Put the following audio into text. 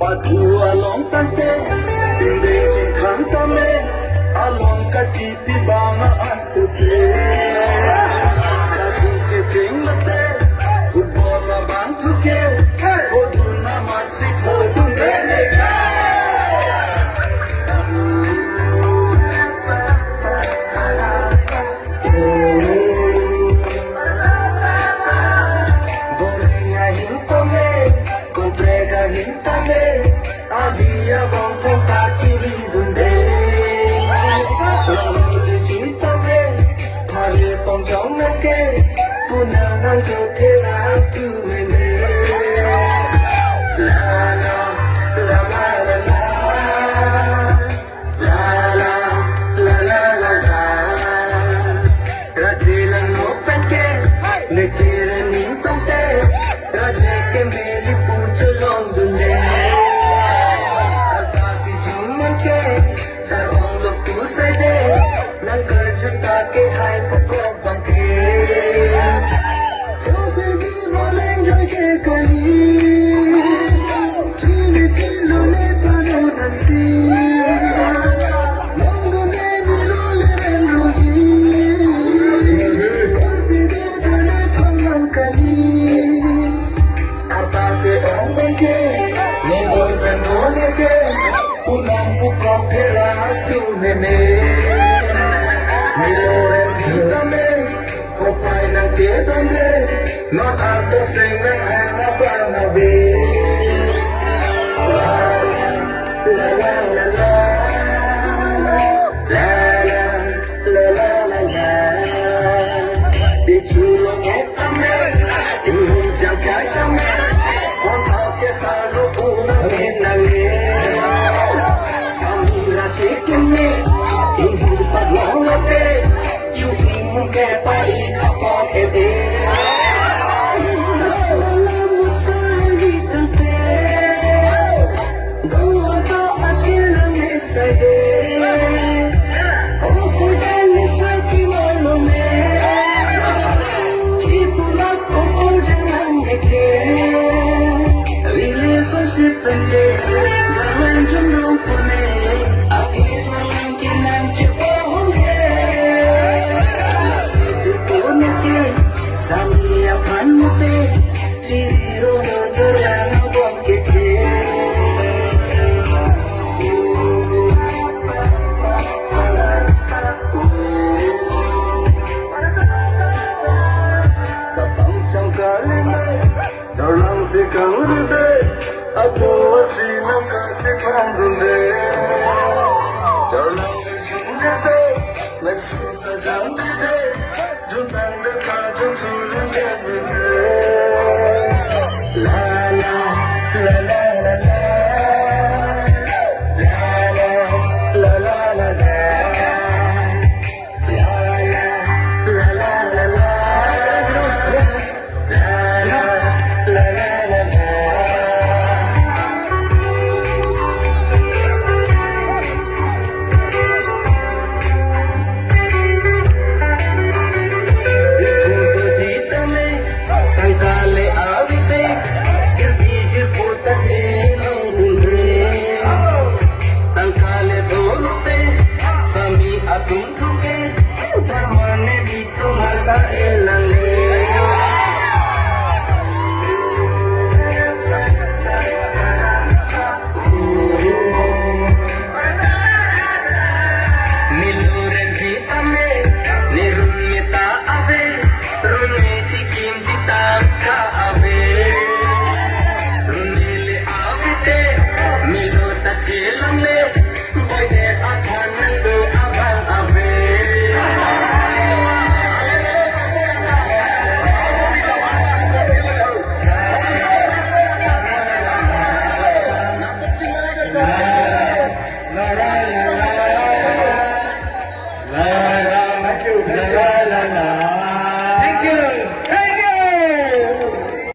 pathu along tate inde jin khan tame along ka chipi bama ansuse pathu ke jing late football la ban thuke oduna marsi khodun dene Adia bom kachi vidunde Lolli jitame thare pongjaung nake punang jo thera tu mene la la la la la la la la la la la la Rajilan no penke nechira ni tonte raje ke meli puch long dunde ke hai poko bangke so baby rolling joy ke kali chini pilo ne tano dasi mongo ne milole ren rogi korbi de dane phangan kali ata ke ong bangke ne boyfriend no ke pulang puko ke la tu ne no alto sing and a banabe la la la la la la la la la la dichulo tame jam kai tame on ke salo una menange samira chekne indu padlote you ke pai apon ede Jalan jumrong pune, aku jalan kinan cepong he. Nasi jepun ke, samia pan mute, ciro nazaran bom kete. Batang cangkali mai, dalam sekang de. Aku masih mengkaji kandunde Jalan cinta Leksu sajang cinta Juntang dekat jumsulun gemine La la la la la la La la la la la la La la la la la la La la la la la la atum thuke tamane bisu mata elange mil